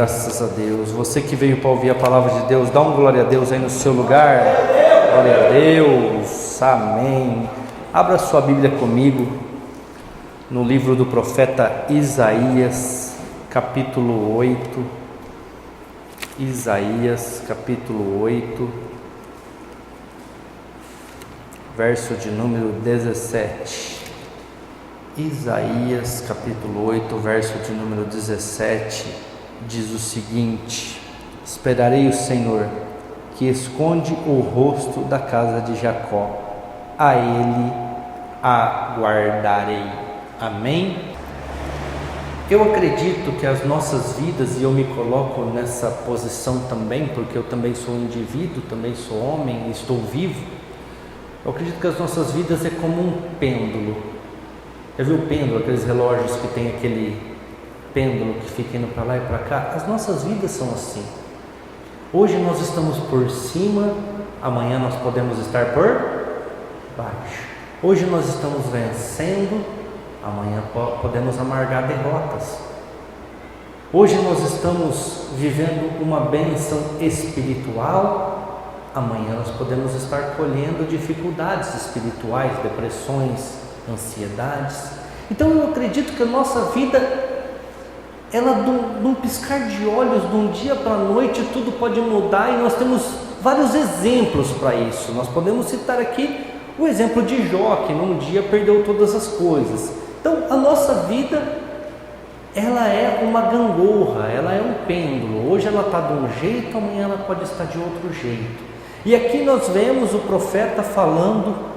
graças a Deus. Você que veio para ouvir a palavra de Deus, dá um glória a Deus aí no seu lugar. Glória a Deus, amém. Abra sua Bíblia comigo no livro do profeta Isaías, capítulo 8. Isaías, capítulo 8, verso de número 17. Isaías capítulo 8, verso de número 17, diz o seguinte: esperarei o Senhor, que esconde o rosto da casa de Jacó, a Ele aguardarei. Amém? Eu acredito que as nossas vidas, e eu me coloco nessa posição também, porque eu também sou indivíduo, também sou homem, estou vivo. Eu acredito que as nossas vidas é como um pêndulo. Já viu o pêndulo, aqueles relógios que tem aquele pêndulo que fica indo para lá e para cá? As nossas vidas são assim. Hoje nós estamos por cima, amanhã nós podemos estar por baixo. Hoje nós estamos vencendo, amanhã podemos amargar derrotas. Hoje nós estamos vivendo uma bênção espiritual, amanhã nós podemos estar colhendo dificuldades espirituais, depressões, ansiedades. Então eu acredito que a nossa vida, ela de um piscar de olhos, de um dia para a noite, tudo pode mudar, e nós temos vários exemplos para isso. Nós podemos citar aqui o exemplo de Jó, que num dia perdeu todas as coisas. Então a nossa vida, ela é uma gangorra, ela é um pêndulo. Hoje ela está de um jeito, amanhã ela pode estar de outro jeito. E aqui nós vemos o profeta falando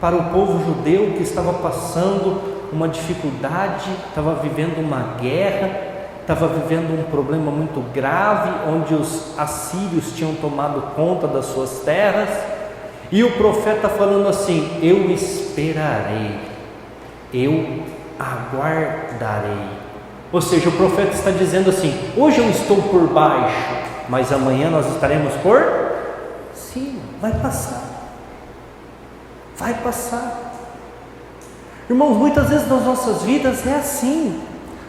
para o povo judeu que estava passando uma dificuldade, estava vivendo uma guerra, estava vivendo um problema muito grave, onde os assírios tinham tomado conta das suas terras, e o profeta falando assim: eu esperarei, eu aguardarei. Ou seja, o profeta está dizendo assim: hoje eu estou por baixo, mas amanhã nós estaremos por cima. Vai passar. Vai passar. Irmãos, muitas vezes nas nossas vidas é assim.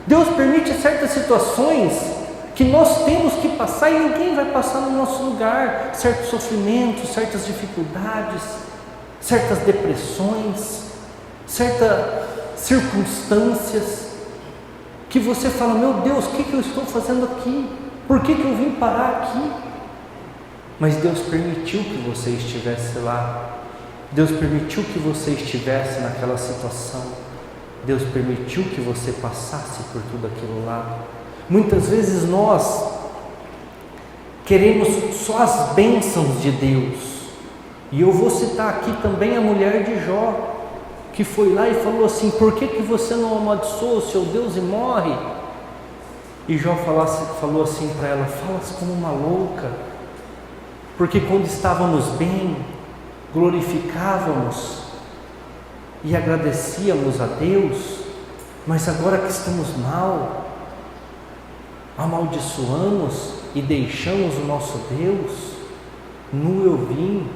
Deus permite certas situações que nós temos que passar e ninguém vai passar no nosso lugar. Certos sofrimentos, certas dificuldades, certas depressões, certas circunstâncias que você fala: meu Deus, o que eu estou fazendo aqui? Por que eu vim parar aqui? Mas Deus permitiu que você estivesse lá. Deus permitiu que você estivesse naquela situação. Deus permitiu que você passasse por tudo aquilo lá. Muitas vezes nós queremos só as bênçãos de Deus. E eu vou citar aqui também a mulher de Jó, que foi lá e falou assim: por que você não amaldiçoa o seu Deus e morre? E Jó falou assim para ela: falas como uma louca, porque quando estávamos bem, glorificávamos e agradecíamos a Deus, mas agora que estamos mal, amaldiçoamos e deixamos o nosso Deus. Nu eu vim,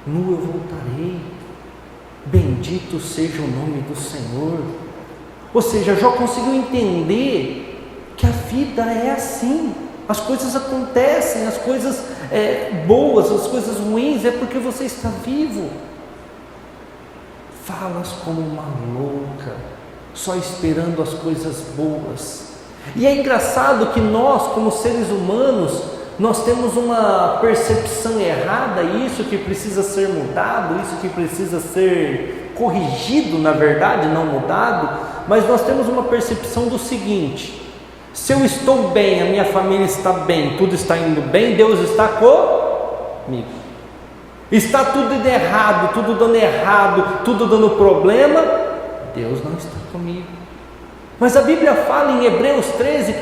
nu eu voltarei, bendito seja o nome do Senhor. Ou seja, Jó conseguiu entender que a vida é assim. As coisas acontecem, as coisas boas, as coisas ruins, é porque você está vivo. Falas como uma louca, só esperando as coisas boas. E é engraçado que nós, como seres humanos, nós temos uma percepção errada, isso que precisa ser mudado, isso que precisa ser corrigido, na verdade, não mudado. Mas nós temos uma percepção do seguinte: se eu estou bem, a minha família está bem, tudo está indo bem, Deus está comigo. Está tudo indo errado, tudo dando errado, tudo dando problema, Deus não está comigo. Mas a Bíblia fala em Hebreus 13,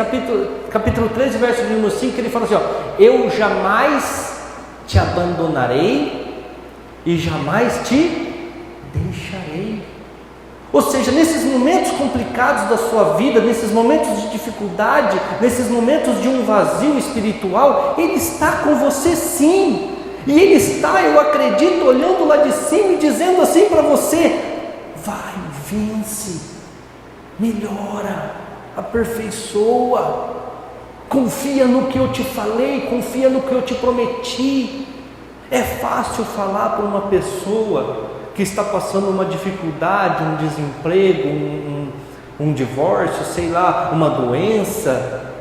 capítulo 13, verso número 5, ele fala assim: eu jamais te abandonarei e jamais te deixarei. Ou seja, nesses momentos complicados da sua vida, nesses momentos de dificuldade, nesses momentos de um vazio espiritual, Ele está com você sim. E Ele está, eu acredito, olhando lá de cima e dizendo assim para você: vai, vence, melhora, aperfeiçoa. Confia no que eu te falei, confia no que eu te prometi. É fácil falar para uma pessoa que está passando uma dificuldade, um desemprego, um divórcio, sei lá, uma doença.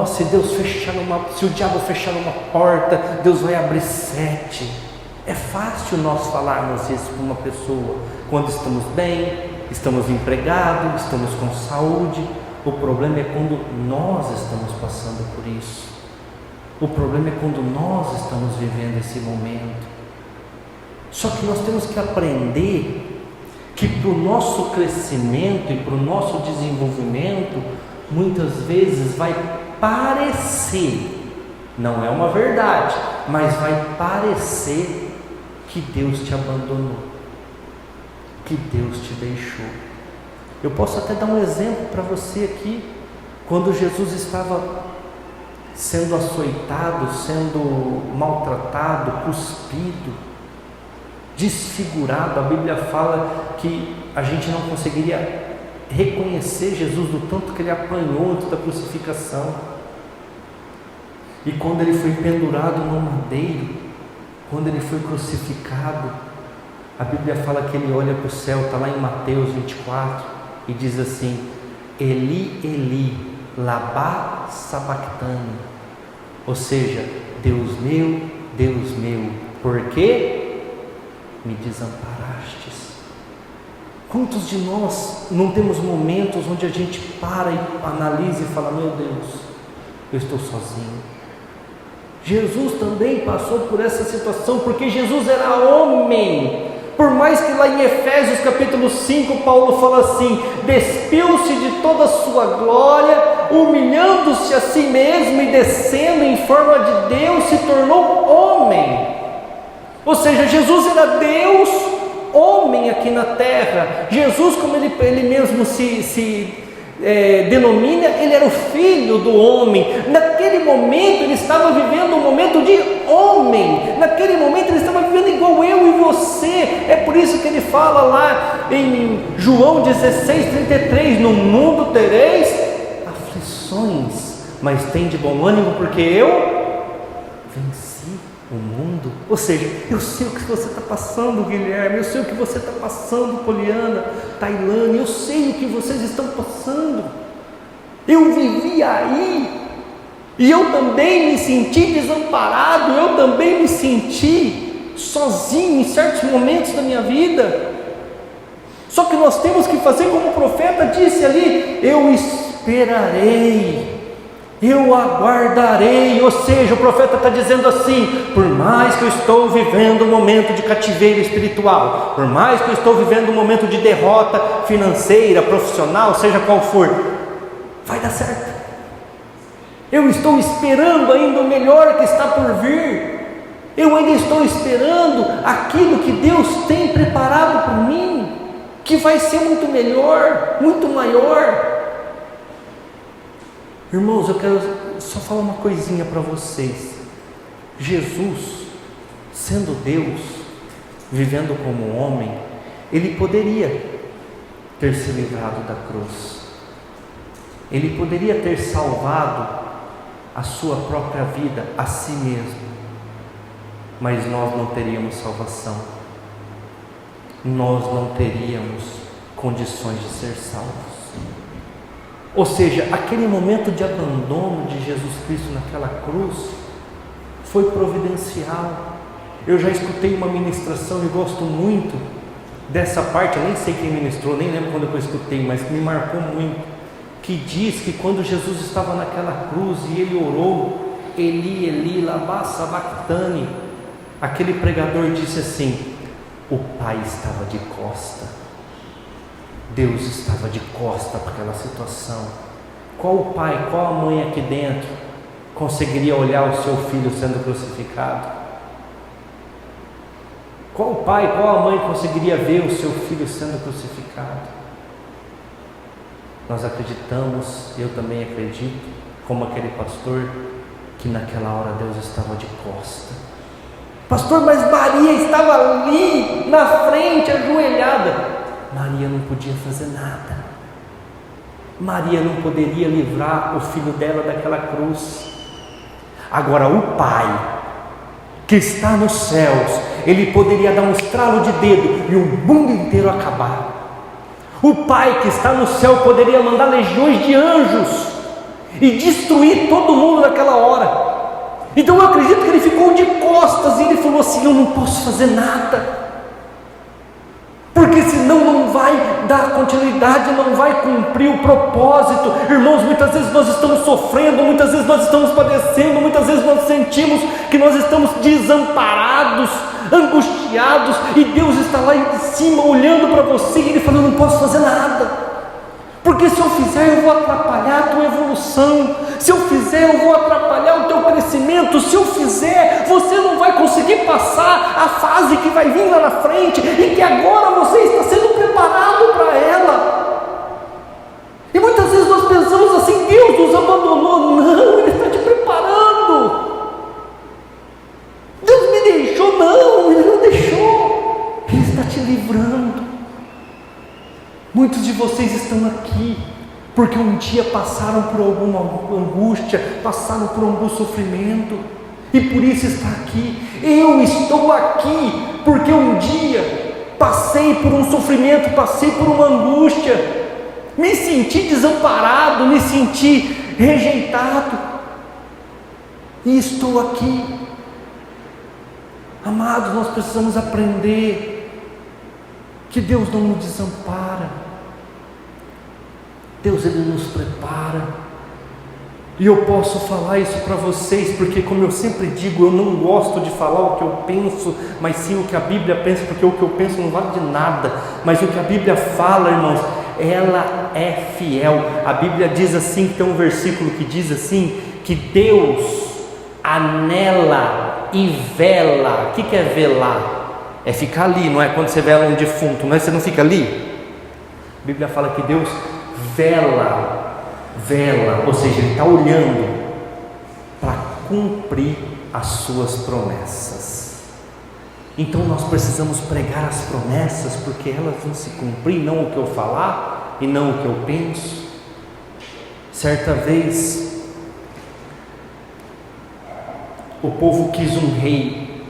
Se o diabo fechar uma porta, Deus vai abrir 7. É fácil nós falarmos isso para uma pessoa quando estamos bem, estamos empregados, estamos com saúde. O problema é quando nós estamos passando por isso. O problema é quando nós estamos vivendo esse momento. Só que nós temos que aprender que para o nosso crescimento e para o nosso desenvolvimento, muitas vezes vai parecer, não é uma verdade, mas vai parecer que Deus te abandonou, que Deus te deixou. Eu posso até dar um exemplo para você aqui. Quando Jesus estava sendo açoitado, sendo maltratado, cuspido, desfigurado, a Bíblia fala que a gente não conseguiria reconhecer Jesus do tanto que ele apanhou antes da crucificação. E quando ele foi pendurado no madeiro, quando ele foi crucificado, a Bíblia fala que ele olha para o céu, está lá em Mateus 24, e diz assim: Eli, Eli, lama sabachthani, ou seja, Deus meu, por que me desamparastes? Quantos de nós não temos momentos onde a gente para e analisa e fala: meu Deus, eu estou sozinho? Jesus também passou por essa situação, porque Jesus era homem. Por mais que lá em Efésios capítulo 5, Paulo fala assim: despiu-se de toda a sua glória, humilhando-se a si mesmo e descendo em forma de Deus, se tornou homem. Ou seja, Jesus era Deus, homem aqui na terra. Jesus, como ele mesmo se denomina, ele era o filho do homem. Naquele momento ele estava vivendo um momento de homem, naquele momento ele estava vivendo igual eu e você. É por isso que ele fala lá em João 16:33: no mundo tereis aflições, mas tende bom ânimo, porque eu venci o mundo. Ou seja, eu sei o que você está passando, Guilherme, eu sei o que você está passando, Poliana, Tailane, eu sei o que vocês estão passando. Eu vivi aí, e eu também me senti desamparado, eu também me senti sozinho em certos momentos da minha vida. Só que nós temos que fazer como o profeta disse ali: eu esperarei, eu aguardarei. Ou seja, o profeta está dizendo assim: por mais que eu estou vivendo um momento de cativeiro espiritual, por mais que eu estou vivendo um momento de derrota financeira, profissional, seja qual for, vai dar certo. Eu estou esperando ainda o melhor que está por vir. Eu ainda estou esperando aquilo que Deus tem preparado para mim, que vai ser muito melhor, muito maior. Irmãos, eu quero só falar uma coisinha para vocês. Jesus, sendo Deus, vivendo como homem, ele poderia ter se livrado da cruz. Ele poderia ter salvado a sua própria vida, a si mesmo. Mas nós não teríamos salvação. Nós não teríamos condições de ser salvos. Ou seja, aquele momento de abandono de Jesus Cristo naquela cruz foi providencial. Eu já escutei uma ministração e gosto muito dessa parte. Eu nem sei quem ministrou, nem lembro quando eu escutei, mas me marcou muito. Que diz que quando Jesus estava naquela cruz e ele orou: Eli, Eli, lama sabachthani, aquele pregador disse assim: o Pai estava de costa. Deus estava de costa para aquela situação. Qual o pai, qual a mãe aqui dentro conseguiria olhar o seu filho sendo crucificado? Qual o pai, qual a mãe conseguiria ver o seu filho sendo crucificado? Nós acreditamos, eu também acredito, como aquele pastor, que naquela hora Deus estava de costa. Pastor, mas Maria estava ali na frente, ajoelhada. Maria não podia fazer nada. Maria não poderia livrar o filho dela daquela cruz. Agora o Pai, que está nos céus, Ele poderia dar um estralo de dedo e o mundo inteiro acabar. O Pai que está no céu poderia mandar legiões de anjos e destruir todo mundo naquela hora. Então eu acredito que Ele ficou de costas e Ele falou assim: eu não posso fazer nada, porque senão não vai dar continuidade, não vai cumprir o propósito. Irmãos, muitas vezes nós estamos sofrendo, muitas vezes nós estamos padecendo, muitas vezes nós sentimos que nós estamos desamparados, angustiados, e Deus está lá em cima olhando para você e Ele fala: eu não posso fazer nada, porque se eu fizer eu vou atrapalhar a tua evolução, se eu fizer eu vou atrapalhar o teu crescimento, se eu fizer você não vai conseguir passar a fase que vai vir lá na frente, e que agora você está sendo preparado para ela. E muitas vezes nós pensamos assim: Deus nos abandonou. Não, Ele está te preparando. Deus me deixou. Não, Ele não deixou, Ele está te livrando. Muitos de vocês estão aqui porque um dia passaram por alguma angústia, passaram por algum sofrimento, e por isso está aqui. Eu estou aqui porque um dia passei por um sofrimento, passei por uma angústia, me senti desamparado, me senti rejeitado, e estou aqui. Amados, nós precisamos aprender que Deus não nos desampara. Deus, Ele nos prepara. E eu posso falar isso para vocês, porque, como eu sempre digo, eu não gosto de falar o que eu penso, mas sim o que a Bíblia pensa, porque o que eu penso não vale de nada, mas o que a Bíblia fala, irmãos, ela é fiel. A Bíblia diz assim, tem um versículo que diz assim, que Deus anela e vela. O que é velar? É ficar ali, não é? Quando você vela um defunto, não é? Você não fica ali? A Bíblia fala que Deus vela, ou seja, Ele está olhando para cumprir as suas promessas. Então nós precisamos pregar as promessas, porque elas vão se cumprir, não o que eu falar e não o que eu penso. Certa vez o povo quis um rei,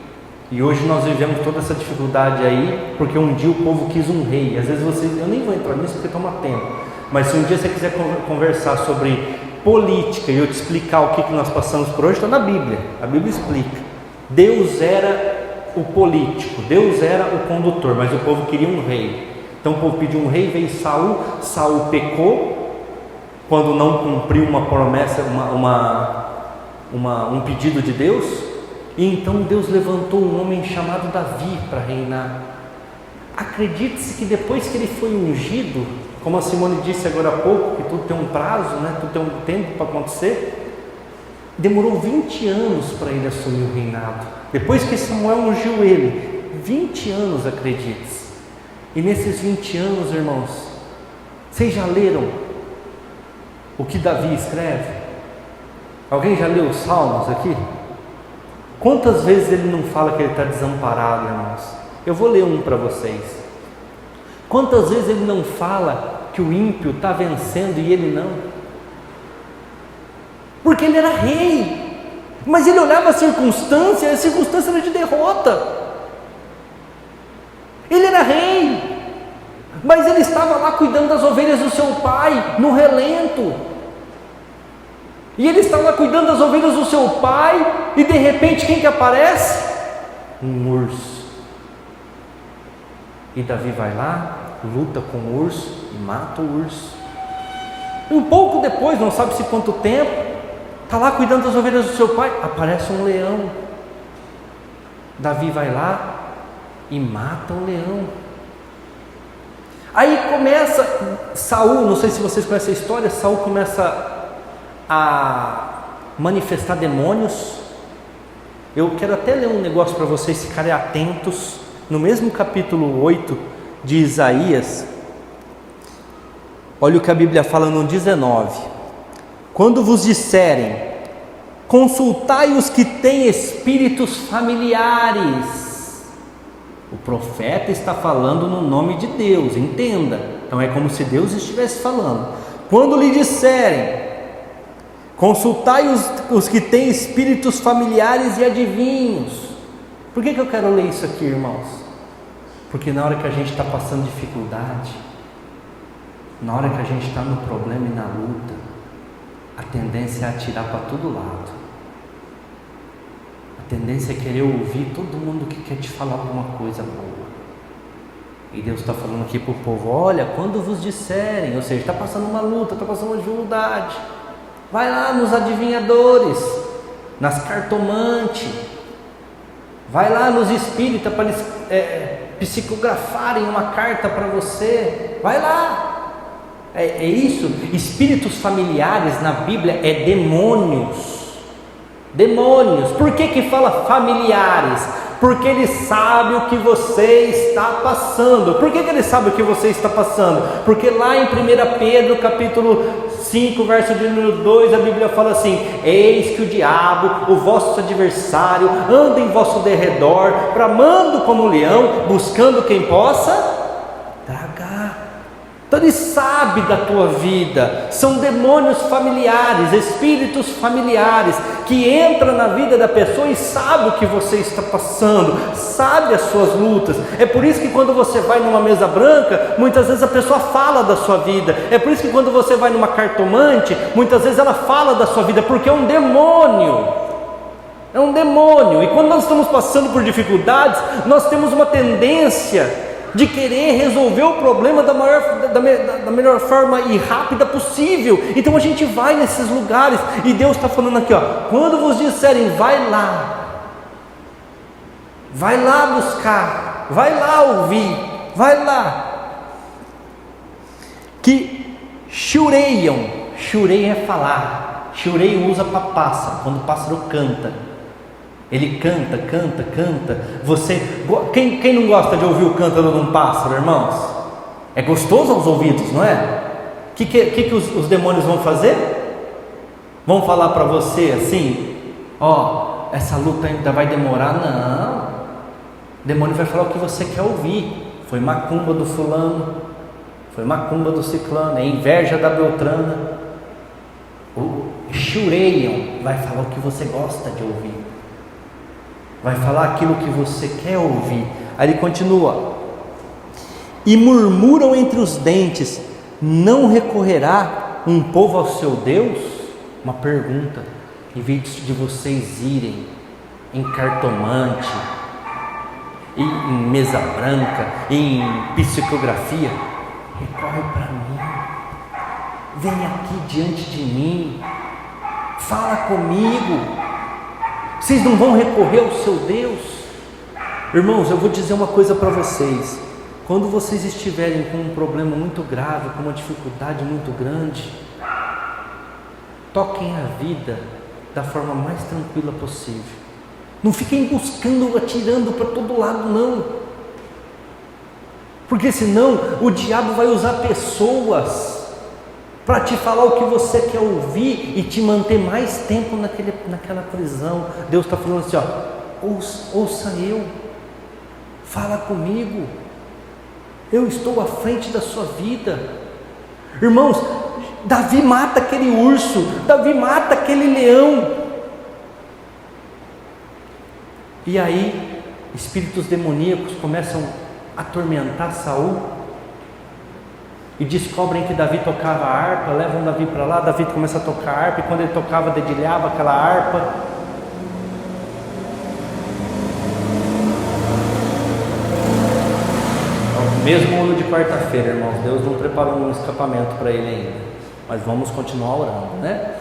e hoje nós vivemos toda essa dificuldade aí, porque um dia o povo quis um rei. Às vezes eu nem vou entrar nisso porque toma tempo, mas se um dia você quiser conversar sobre política e eu te explicar o que nós passamos por hoje, está na Bíblia. A Bíblia explica. Deus era o político, Deus era o condutor, mas o povo queria um rei. Então o povo pediu um rei, veio Saul. Saul pecou quando não cumpriu uma promessa, um pedido de Deus, e então Deus levantou um homem chamado Davi para reinar. Acredite-se que depois que ele foi ungido, como a Simone disse agora há pouco, que tudo tem um prazo, né? Tudo tem um tempo para acontecer, demorou 20 anos para ele assumir o reinado. Depois que Samuel ungiu ele, 20 anos, acredite-se. E nesses 20 anos, irmãos, vocês já leram o que Davi escreve? Alguém já leu os Salmos aqui? Quantas vezes ele não fala que ele está desamparado, irmãos? Eu vou ler um para vocês. Quantas vezes ele não fala que o ímpio está vencendo e ele não? Porque ele era rei, mas ele olhava a circunstância era de derrota. Ele era rei, mas ele estava lá cuidando das ovelhas do seu pai, no relento. E ele estava lá cuidando das ovelhas do seu pai, e de repente quem que aparece? Um urso. E Davi vai lá, luta com o urso e mata o urso. E um pouco depois, não sabe se quanto tempo, está lá cuidando das ovelhas do seu pai, aparece um leão. Davi vai lá e mata o leão. Aí começa Saul, não sei se vocês conhecem a história, Saul começa a manifestar demônios. Eu quero até ler um negócio para vocês ficarem atentos. No mesmo capítulo 8 de Isaías, olha o que a Bíblia fala no 19: quando vos disserem, consultai os que têm espíritos familiares. O profeta está falando no nome de Deus, entenda. Então é como se Deus estivesse falando. quando lhe disserem, consultai os que têm espíritos familiares e adivinhos. Por que eu quero ler isso aqui, irmãos? Porque na hora que a gente está passando dificuldade, na hora que a gente está no problema e na luta, a tendência é atirar para todo lado. A tendência é querer ouvir todo mundo que quer te falar alguma coisa boa. E Deus está falando aqui para o povo: olha, quando vos disserem, ou seja, está passando uma luta, está passando uma dificuldade, vai lá nos adivinhadores, nas cartomantes, vai lá nos espíritas para eles psicografarem uma carta para você, vai lá. É isso. Espíritos familiares na Bíblia é demônios. Demônios. Por que fala familiares? Porque ele sabe o que você está passando. Por que ele sabe o que você está passando? Porque lá em 1 Pedro capítulo 5, verso de número 2, a Bíblia fala assim: eis que o diabo, o vosso adversário, anda em vosso derredor, bramando como um leão, buscando quem possa tragar. Então ele sabe da tua vida. São demônios familiares, espíritos familiares, que entram na vida da pessoa e sabe o que você está passando, sabe as suas lutas. É por isso que quando você vai numa mesa branca, muitas vezes a pessoa fala da sua vida. É por isso que quando você vai numa cartomante, muitas vezes ela fala da sua vida, porque é um demônio. É um demônio. E quando nós estamos passando por dificuldades, nós temos uma tendência de querer resolver o problema da melhor forma e rápida possível. Então a gente vai nesses lugares, e Deus está falando aqui, ó: quando vos disserem, vai lá buscar, vai lá ouvir, vai lá, que chureiam é falar, chureio usa para pássaro, quando o pássaro canta. Ele canta. Quem não gosta de ouvir o cântaro de um pássaro, irmãos? É gostoso aos ouvidos, não é? O que os demônios vão fazer? Vão falar para você assim: ó, essa luta ainda vai demorar? Não. O demônio vai falar o que você quer ouvir. Foi macumba do fulano, foi macumba do ciclano, é inveja da beltrana. Chureiam, vai falar o que você gosta de ouvir, vai falar aquilo que você quer ouvir. Aí ele continua: e murmuram entre os dentes, não recorrerá um povo ao seu Deus? Uma pergunta. Em vez de vocês irem em cartomante, em mesa branca, em psicografia, recorre para mim, vem aqui diante de mim, fala comigo. Vocês não vão recorrer ao seu Deus? Irmãos, eu vou dizer uma coisa para vocês: quando vocês estiverem com um problema muito grave, com uma dificuldade muito grande, toquem a vida da forma mais tranquila possível. Não fiquem buscando, atirando para todo lado, não, porque senão o diabo vai usar pessoas para te falar o que você quer ouvir e te manter mais tempo naquela prisão. Deus está falando assim, ó: ouça eu, fala comigo, eu estou à frente da sua vida. Irmãos, Davi mata aquele urso, Davi mata aquele leão, e aí espíritos demoníacos começam a atormentar Saul, e descobrem que Davi tocava harpa, levam Davi para lá, Davi começa a tocar harpa, e quando ele tocava, dedilhava aquela harpa. Mesmo ano de quarta-feira, irmãos, Deus não preparou um escapamento para ele ainda, mas vamos continuar orando, né?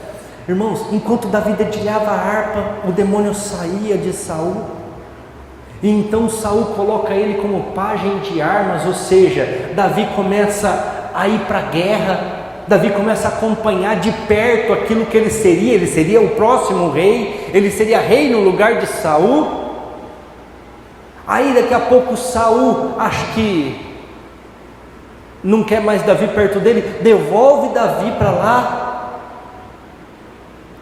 Irmãos, enquanto Davi dedilhava a harpa, o demônio saía de Saul, e então Saul coloca ele como pajem de armas, ou seja, Davi começa a ir para a guerra, Davi começa a acompanhar de perto aquilo que ele seria o próximo rei, ele seria rei no lugar de Saul. Aí daqui a pouco Saul, acho que não quer mais Davi perto dele, devolve Davi para lá.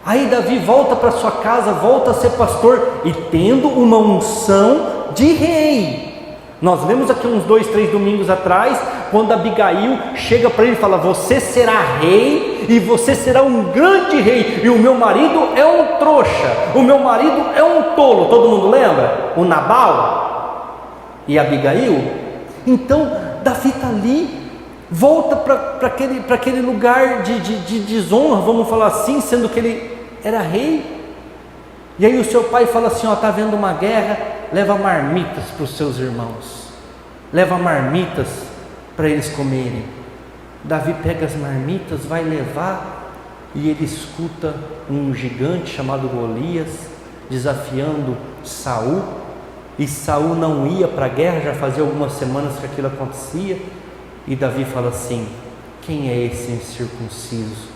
Aí Davi volta para sua casa, volta a ser pastor, e tendo uma unção de rei. Nós lemos aqui uns 2, 3 domingos atrás, quando Abigail chega para ele e fala: você será rei e você será um grande rei, e o meu marido é um trouxa, o meu marido é um tolo. Todo mundo lembra? O Nabal e Abigail. Então Davi está ali, volta para aquele lugar de desonra, vamos falar assim, sendo que ele era rei. E aí o seu pai fala assim: ó, está havendo uma guerra, leva marmitas para os seus irmãos, leva marmitas para eles comerem. Davi pega as marmitas, vai levar, e ele escuta um gigante chamado Golias desafiando Saul, e Saul não ia para a guerra, já fazia algumas semanas que aquilo acontecia, e Davi fala assim: quem é esse incircunciso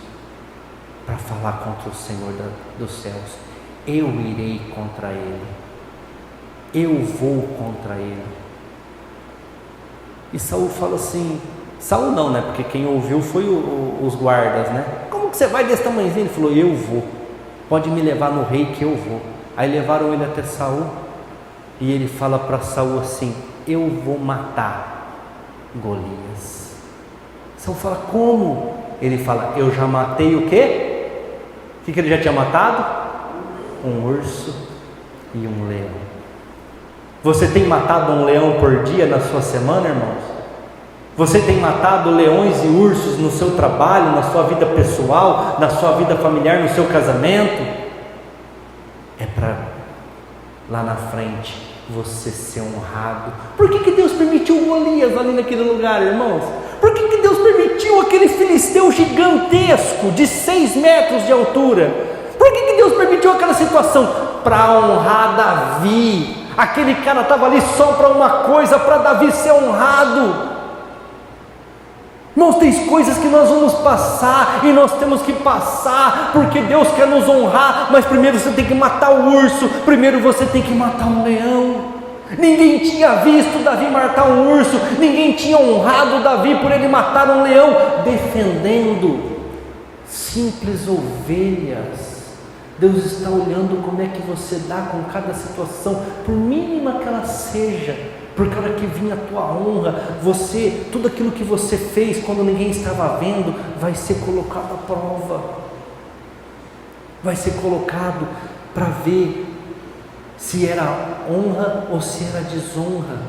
para falar contra o Senhor dos céus? Eu irei contra ele, eu vou contra ele. E Saul fala assim, Saul não, né? Porque quem ouviu foi os guardas, né? Como que você vai desse tamanhozinho? Ele falou: eu vou, pode me levar no rei que eu vou. Aí levaram ele até Saul, e ele fala para Saul assim: eu vou matar Golias. Saul fala: como? Ele fala: eu já matei o quê? O que ele já tinha matado? Um urso e um leão. Você tem matado um leão por dia na sua semana, irmãos? Você tem matado leões e ursos no seu trabalho, na sua vida pessoal, na sua vida familiar, no seu casamento? É para lá na frente você ser honrado. Por que Deus permitiu Golias ali naquele lugar, irmãos? Por que Deus permitiu aquele filisteu gigantesco de 6 metros de altura? Por que Deus permitiu aquela situação? Para honrar Davi. Aquele cara estava ali só para uma coisa, para Davi ser honrado. Irmãos, tem coisas que nós vamos passar, e nós temos que passar, porque Deus quer nos honrar, mas primeiro você tem que matar o urso, primeiro você tem que matar um leão. Ninguém tinha visto Davi matar um urso, ninguém tinha honrado Davi por ele matar um leão, defendendo simples ovelhas. Deus está olhando como é que você dá com cada situação, por mínima que ela seja, porque a hora que vinha a tua honra, tudo aquilo que você fez quando ninguém estava vendo, vai ser colocado à prova, vai ser colocado para ver se era honra ou se era desonra.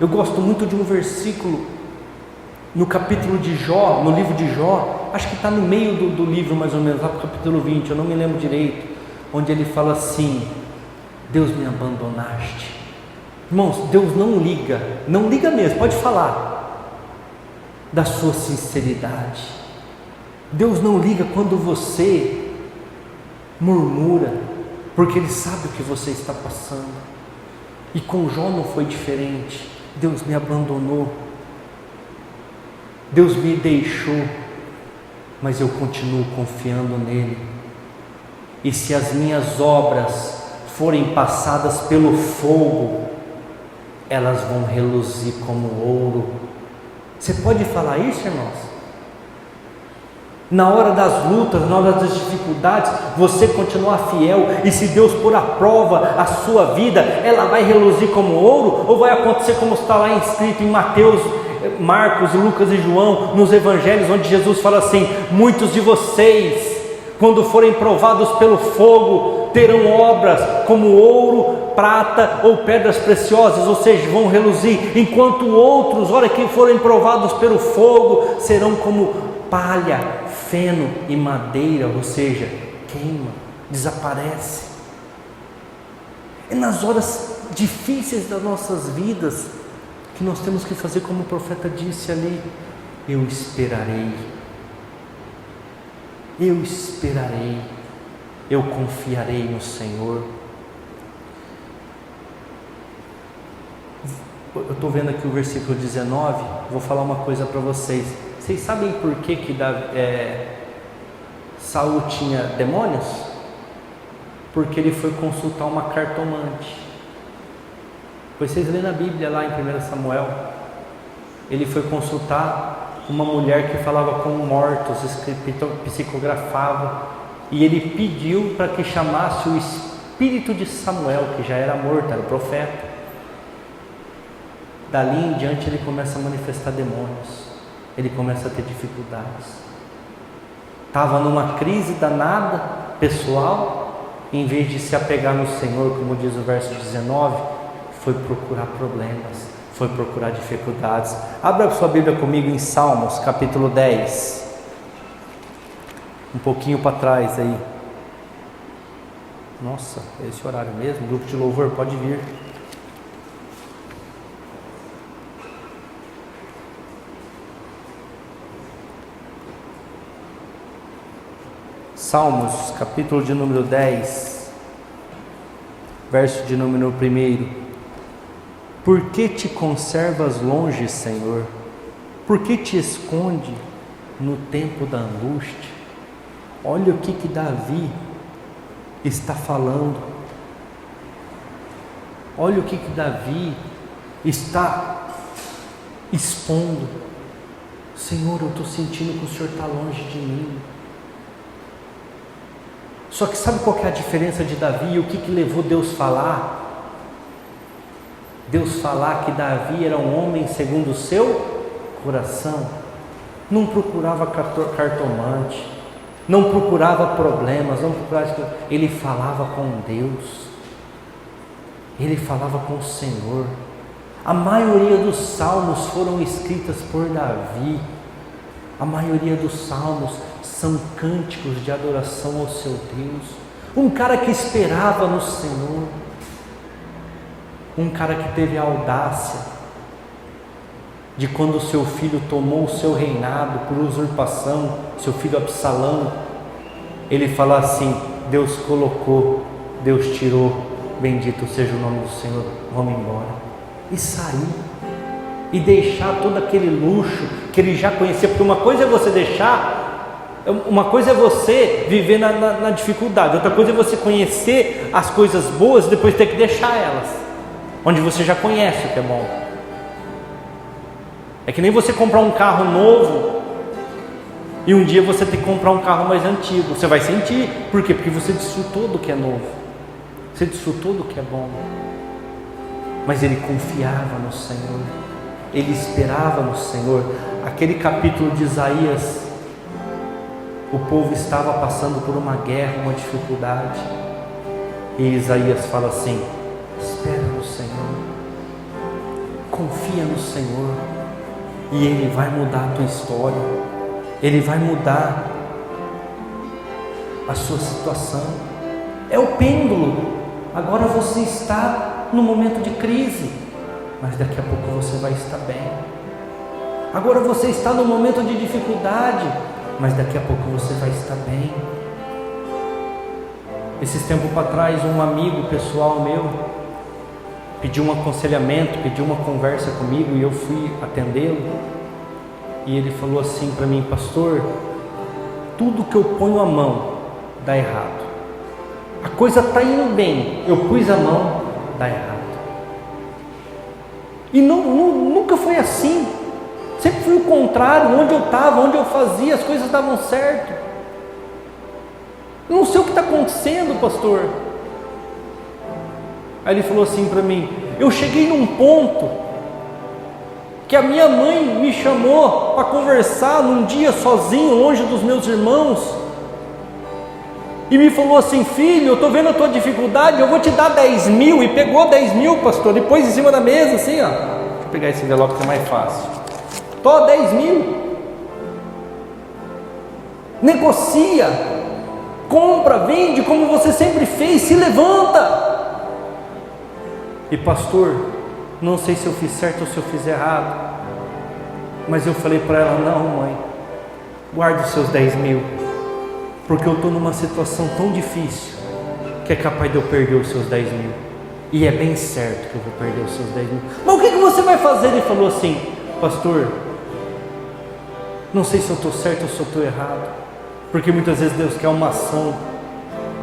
Eu gosto muito de um versículo no capítulo de Jó, no livro de Jó, acho que está no meio do livro mais ou menos, lá para o capítulo 20, eu não me lembro direito, onde ele fala assim: Deus, me abandonaste. Irmãos, Deus não liga mesmo, pode falar da sua sinceridade. Deus não liga quando você murmura, porque Ele sabe o que você está passando. E com Jó não foi diferente. Deus me abandonou, Deus me deixou, mas eu continuo confiando nele. E se as minhas obras forem passadas pelo fogo, elas vão reluzir como ouro. Você pode falar isso, irmãos? Na hora das lutas, na hora das dificuldades, você continuar fiel, e se Deus pôr à prova a sua vida, ela vai reluzir como ouro? Ou vai acontecer como está lá escrito em Mateus, Marcos, Lucas e João, nos evangelhos, onde Jesus fala assim: muitos de vocês, quando forem provados pelo fogo, terão obras como ouro, prata ou pedras preciosas, ou seja, vão reluzir, enquanto outros, hora que forem provados pelo fogo, serão como palha, feno e madeira, ou seja, queima, desaparece. É nas horas difíceis das nossas vidas que nós temos que fazer como o profeta disse ali: eu esperarei, eu confiarei no Senhor. Eu estou vendo aqui o versículo 19, vou falar uma coisa para vocês. Vocês sabem por que Saul tinha demônios? Porque ele foi consultar uma cartomante. Vocês lêem na Bíblia lá em 1 Samuel, ele foi consultar uma mulher que falava com mortos, psicografava, e ele pediu para que chamasse o espírito de Samuel, que já era morto, era o profeta. Dali em diante ele começa a manifestar demônios. ele começa a ter dificuldades. Estava numa crise danada, pessoal, em vez de se apegar no Senhor, como diz o verso 19, foi procurar problemas, foi procurar dificuldades. Abra sua Bíblia comigo em Salmos, capítulo 10. Um pouquinho para trás aí. Nossa, é esse horário mesmo? Grupo de louvor, pode vir. Salmos, capítulo de número 10, verso de número 1. Por que te conservas longe, Senhor? Por que te esconde no tempo da angústia? Olha o que Davi está falando. Olha o que Davi está expondo. Senhor, eu estou sentindo que o Senhor está longe de mim. Só que sabe qual que é a diferença de Davi e o que levou Deus falar? Deus falar que Davi era um homem segundo o seu coração. Não procurava cartomante, não procurava problemas, ele falava com Deus, ele falava com o Senhor. A maioria dos salmos foram escritas por Davi. A maioria dos salmos são cânticos de adoração ao seu Deus. Um cara que esperava no Senhor, um cara que teve a audácia de, quando seu filho tomou o seu reinado por usurpação, seu filho Absalão, ele fala assim: Deus colocou, Deus tirou, bendito seja o nome do Senhor, vamos embora. E sair, e deixar todo aquele luxo que ele já conhecia, porque uma coisa é você deixar, uma coisa é você viver na dificuldade, outra coisa é você conhecer as coisas boas e depois ter que deixar elas, onde você já conhece o que é bom. É que nem você comprar um carro novo e um dia você ter que comprar um carro mais antigo. Você vai sentir, por quê? Porque você desfrutou do que é novo, você desfrutou do que é bom. Mas ele confiava no Senhor, ele esperava no Senhor. Aquele capítulo de Isaías, o povo estava passando por uma guerra, uma dificuldade, e Isaías fala assim: espera no Senhor, confia no Senhor, e Ele vai mudar a tua história, Ele vai mudar a sua situação. É o pêndulo. Agora você está no momento de crise, mas daqui a pouco você vai estar bem. Agora você está no momento de dificuldade, mas daqui a pouco você vai estar bem. Esses tempos para trás, um amigo pessoal meu pediu um aconselhamento, pediu uma conversa comigo, e eu fui atendê-lo, e ele falou assim para mim: pastor, tudo que eu ponho a mão dá errado. A coisa está indo bem, eu pus a mão, dá errado. E nunca foi assim. Sempre foi o contrário. Onde eu estava, onde eu fazia, as coisas davam certo. Eu não sei o que está acontecendo, pastor. Aí ele falou assim para mim: eu cheguei num ponto que a minha mãe me chamou para conversar num dia sozinho, longe dos meus irmãos, e me falou assim: filho, eu estou vendo a tua dificuldade, eu vou te dar 10 mil. E pegou 10 mil, pastor, e pôs em cima da mesa assim, ó. Deixa eu pegar esse envelope que é mais fácil. Tô 10 mil. Negocia, compra, vende, como você sempre fez, se levanta. E pastor, não sei se eu fiz certo ou se eu fiz errado, mas eu falei para ela: não, mãe, guarde os seus 10 mil, porque eu estou numa situação tão difícil que é capaz de eu perder os seus 10 mil, e é bem certo que eu vou perder os seus 10 mil. Mas o que você vai fazer? Ele falou assim: pastor, não sei se eu estou certo ou se eu estou errado, porque muitas vezes Deus quer uma ação,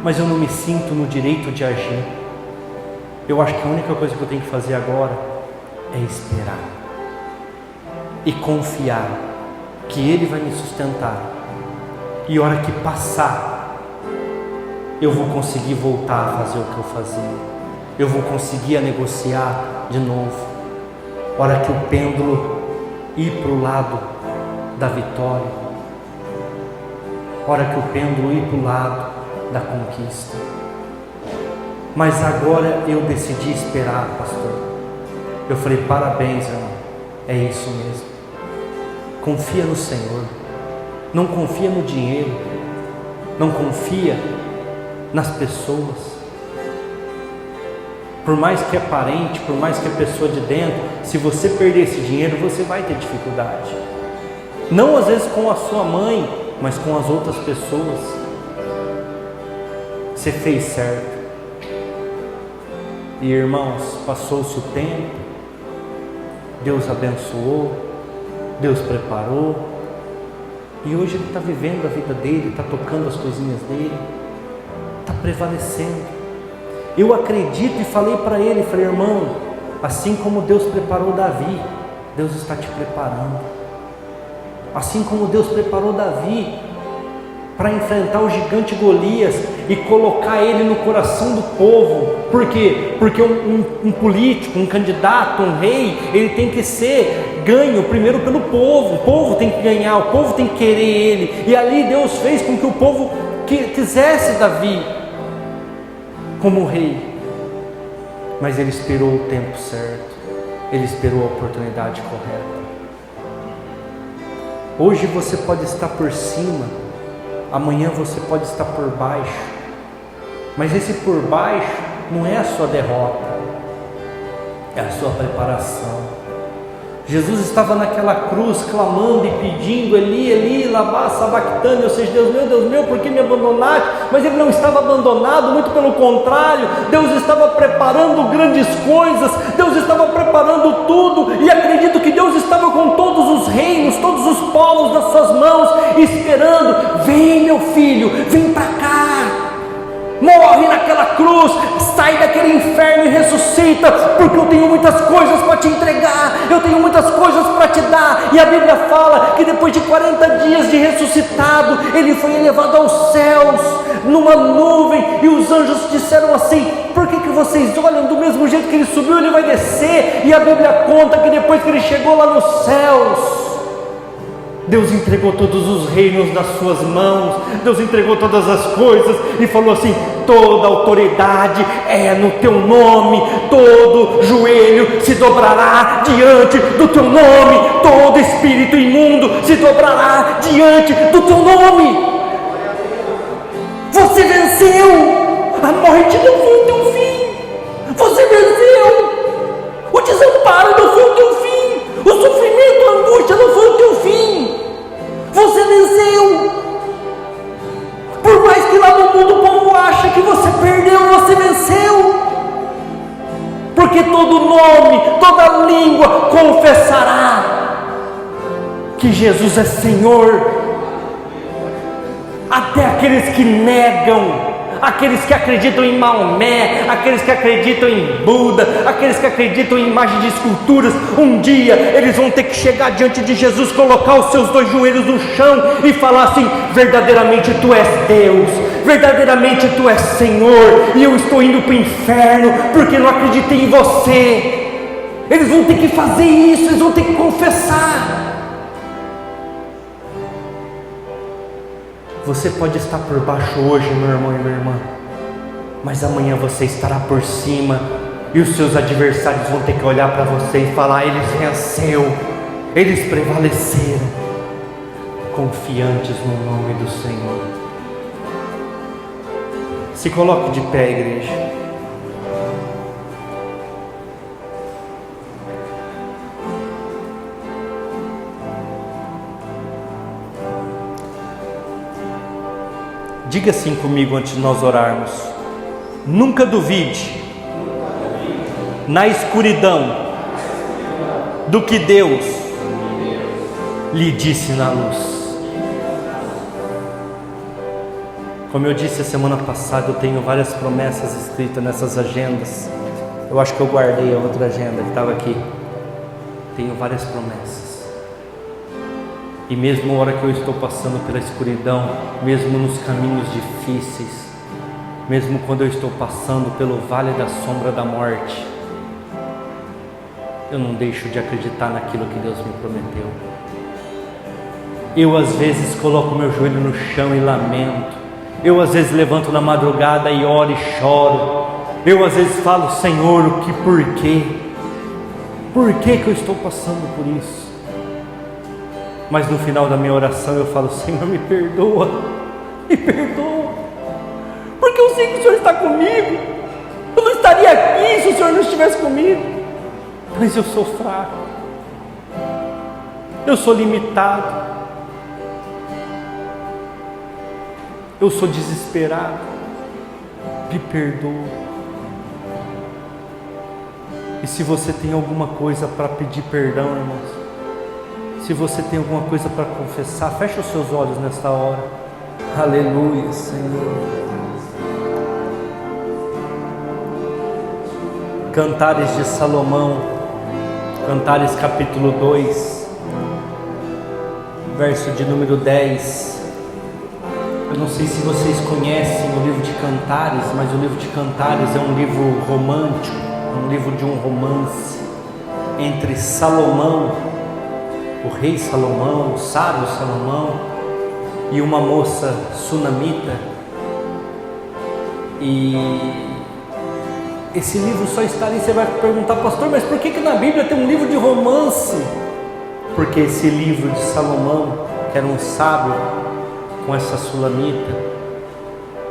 mas eu não me sinto no direito de agir. Eu acho que a única coisa que eu tenho que fazer agora é esperar e confiar que Ele vai me sustentar, e a hora que passar, eu vou conseguir voltar a fazer o que eu fazia, eu vou conseguir a negociar de novo. A hora que o pêndulo ir para o lado da vitória, hora que o pêndulo ir para o lado da conquista. Mas agora eu decidi esperar, pastor. Eu falei, parabéns, irmão, é isso mesmo. Confia no Senhor, não confia no dinheiro, não confia nas pessoas. Por mais que é parente, por mais que é pessoa de dentro, se você perder esse dinheiro, você vai ter dificuldade. Não às vezes com a sua mãe, mas com as outras pessoas. Você fez certo. E irmãos, passou-se o tempo, Deus abençoou, Deus preparou, e hoje ele está vivendo a vida dele, está tocando as coisinhas dele, está prevalecendo. Eu acredito e falei para ele, falei, irmão, assim como Deus preparou Davi, Deus está te preparando. Assim como Deus preparou Davi para enfrentar o gigante Golias e colocar ele no coração do povo. Por quê? Porque um político, um candidato, um rei, ele tem que ser ganho primeiro pelo povo. O povo tem que ganhar, o povo tem que querer ele. E ali Deus fez com que o povo quisesse Davi como rei. Mas ele esperou o tempo certo, ele esperou a oportunidade correta. Hoje você pode estar por cima, amanhã você pode estar por baixo, mas esse por baixo não é a sua derrota, é a sua preparação. Jesus estava naquela cruz clamando e pedindo, Eli, Eli, lama sabachthani, ou seja, Deus meu, por que me abandonaste? Mas ele não estava abandonado, muito pelo contrário, Deus estava preparando grandes coisas, Deus estava preparando tudo, e acredito que Deus estava com todos os reinos, todos os povos nas suas mãos, esperando, vem meu filho, vem para cá, morre naquela cruz, sai daquele inferno e ressuscita, porque eu tenho muitas coisas para te entregar, eu tenho muitas coisas para te dar. E a Bíblia fala que depois de 40 dias de ressuscitado, ele foi elevado aos céus, numa nuvem, e os anjos disseram assim, por que vocês olham do mesmo jeito que ele subiu, ele vai descer? E a Bíblia conta que depois que ele chegou lá nos céus, Deus entregou todos os reinos nas suas mãos, Deus entregou todas as coisas e falou assim, toda autoridade é no teu nome, todo joelho se dobrará diante do teu nome, todo espírito imundo se dobrará diante do teu nome. Você venceu, a morte não foi o teu fim, você venceu, o desamparo não foi o teu fim, o sofrimento, a angústia não foi o teu fim, você venceu. Por mais que lá no mundo o povo acha que você perdeu, você venceu, porque todo nome, toda língua confessará que Jesus é Senhor, até aqueles que negam, aqueles que acreditam em Maomé, aqueles que acreditam em Buda, aqueles que acreditam em imagens de esculturas, um dia eles vão ter que chegar diante de Jesus, colocar os seus dois joelhos no chão e falar assim, verdadeiramente Tu és Deus, verdadeiramente Tu és Senhor, e eu estou indo para o inferno, porque não acreditei em Você. Eles vão ter que fazer isso, eles vão ter que confessar. Você pode estar por baixo hoje, meu irmão e minha irmã, mas amanhã você estará por cima, e os seus adversários vão ter que olhar para você e falar, eles venceu, eles prevaleceram, confiantes no nome do Senhor. Se coloque de pé, igreja. Diga assim comigo antes de nós orarmos: nunca duvide na escuridão do que Deus lhe disse na luz. Como eu disse a semana passada, eu tenho várias promessas escritas nessas agendas. Eu acho que eu guardei a outra agenda que estava aqui. Tenho várias promessas. E mesmo a hora que eu estou passando pela escuridão, mesmo nos caminhos difíceis, mesmo quando eu estou passando pelo vale da sombra da morte, eu não deixo de acreditar naquilo que Deus me prometeu. Eu às vezes coloco meu joelho no chão e lamento. Eu às vezes levanto na madrugada e oro e choro. Eu às vezes falo, Senhor, por quê? Por que que eu estou passando por isso? Mas no final da minha oração eu falo, Senhor, me perdoa. Me perdoa. Porque eu sei que o Senhor está comigo. Eu não estaria aqui se o Senhor não estivesse comigo. Mas eu sou fraco. Eu sou limitado. Eu sou desesperado. Me perdoa. E se você tem alguma coisa para pedir perdão, irmãos, se você tem alguma coisa para confessar, fecha os seus olhos nesta hora. Aleluia, Senhor. Cantares de Salomão, Cantares capítulo 2, verso de número 10. Eu não sei se vocês conhecem o livro de Cantares, mas o livro de Cantares é um livro romântico, é um livro de um romance entre Salomão, o rei Salomão, o sábio Salomão, e uma moça sunamita. E esse livro só está ali. Você vai perguntar, pastor, mas por que na Bíblia tem um livro de romance? Porque esse livro de Salomão, que era um sábio, com essa sulamita,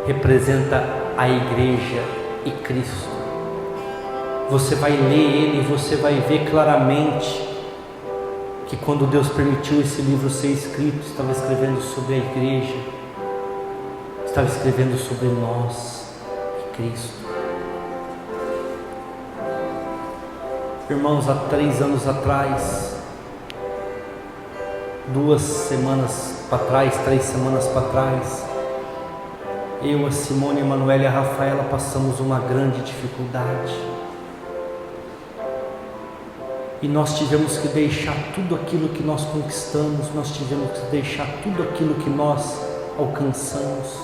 representa a igreja e Cristo. Você vai ler ele e você vai ver claramente que quando Deus permitiu esse livro ser escrito, estava escrevendo sobre a igreja, estava escrevendo sobre nós e Cristo. Irmãos, há 3 anos atrás, 2 semanas para trás, 3 semanas para trás, eu, a Simone, a Emanuela e a Rafaela passamos uma grande dificuldade. E nós tivemos que deixar tudo aquilo que nós conquistamos, nós tivemos que deixar tudo aquilo que nós alcançamos.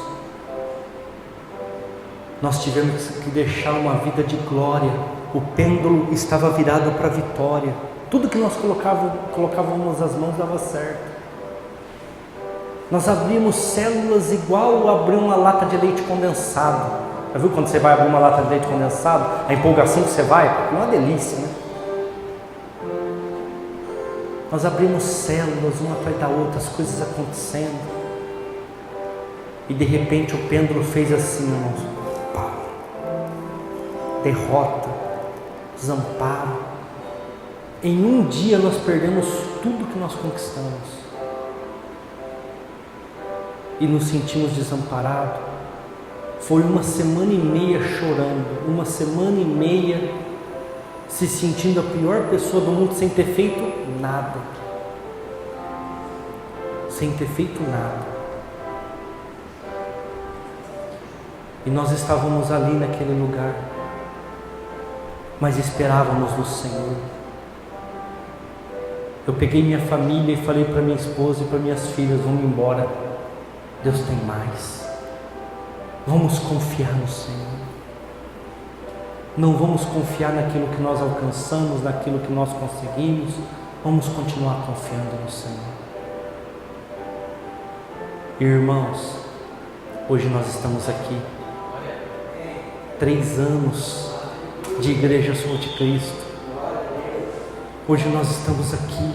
Nós tivemos que deixar uma vida de glória. O pêndulo estava virado para a vitória. Tudo que nós colocávamos as mãos dava certo. Nós abrimos células igual abrir uma lata de leite condensado. Já viu quando você vai abrir uma lata de leite condensado? A empolgação que você vai, é uma delícia, né? Nós abrimos células uma atrás da outra, as coisas acontecendo. E de repente o pêndulo fez assim, irmãos. Pá. Derrota, desamparo. Em um dia nós perdemos tudo que nós conquistamos. E nos sentimos desamparados. Foi 1 semana e meia chorando, 1 semana e meia se sentindo a pior pessoa do mundo, sem ter feito nada. Sem ter feito nada. E nós estávamos ali naquele lugar, mas esperávamos no Senhor. Eu peguei minha família e falei para minha esposa e para minhas filhas, vamos embora, Deus tem mais. Vamos confiar no Senhor. Não vamos confiar naquilo que nós alcançamos, naquilo que nós conseguimos. Vamos continuar confiando no Senhor. Irmãos, hoje nós estamos aqui. 3 anos de Igreja Sou de Cristo. Hoje nós estamos aqui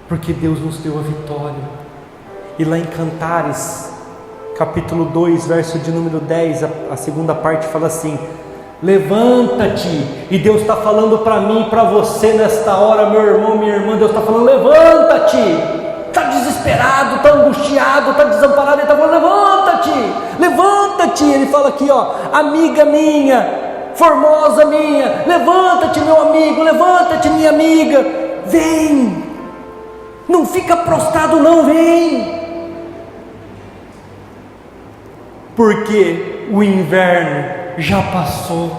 porque Deus nos deu a vitória. E lá em Cantares, capítulo 2, verso de número 10, a segunda parte fala assim: levanta-te. E Deus está falando para mim e para você nesta hora, meu irmão, minha irmã. Deus está falando, levanta-te. Está desesperado, está angustiado, está desamparado. Ele está falando, levanta-te, levanta-te. Ele fala aqui, ó, amiga minha, formosa minha, levanta-te, meu amigo, levanta-te, minha amiga, vem, não fica prostrado não, vem. Porque o inverno já passou.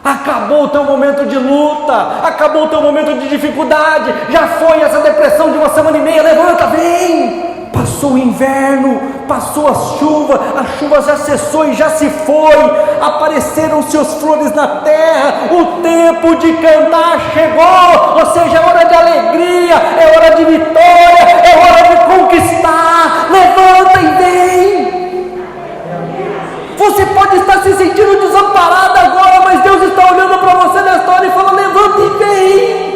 Acabou o teu momento de luta, acabou o teu momento de dificuldade, já foi essa depressão de 1 semana e meia, levanta, vem. Passou o inverno, passou a chuva já cessou e já se foi, apareceram seus flores na terra, o tempo de cantar chegou, ou seja, é hora de alegria, é hora de vitória, é hora de conquistar. Levanta e vem. Você pode estar se sentindo desamparado agora, mas Deus está olhando para você nessa hora e fala: levanta e vem,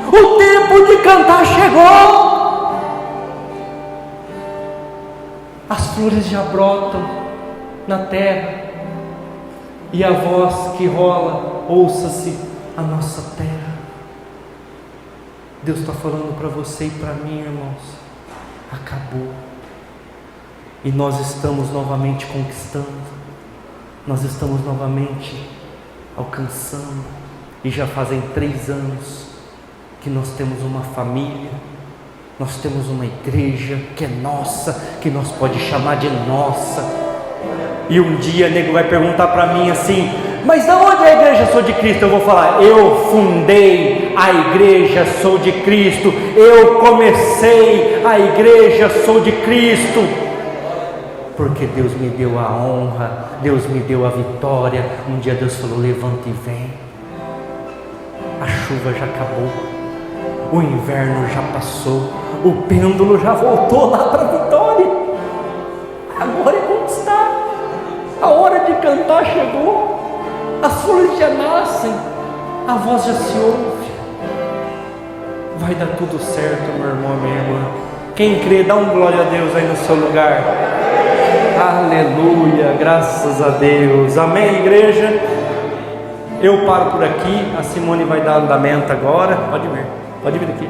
o tempo de cantar chegou. As flores já brotam na terra, e a voz que rola, ouça-se a nossa terra. Deus está falando para você e para mim, irmãos, acabou, e nós estamos novamente conquistando, nós estamos novamente alcançando, e já fazem 3 anos que nós temos uma família, nós temos uma igreja que é nossa, que nós pode chamar de nossa. E um dia o nego vai perguntar para mim assim: mas de onde é a igreja Sou de Cristo? Eu vou falar: eu fundei a igreja Sou de Cristo, eu comecei a igreja Sou de Cristo, porque Deus me deu a honra, Deus me deu a vitória. Um dia Deus falou: levanta e vem. A chuva já acabou, o inverno já passou, o pêndulo já voltou lá para a vitória. Agora é conquistar. A hora de cantar chegou, as flores já nascem, a voz já se ouve. Vai dar tudo certo, meu irmão, minha irmã. Quem crê, dá um glória a Deus aí no seu lugar. Aleluia, graças a Deus. Amém, igreja? Eu paro por aqui. A Simone vai dar andamento agora. Pode vir aqui.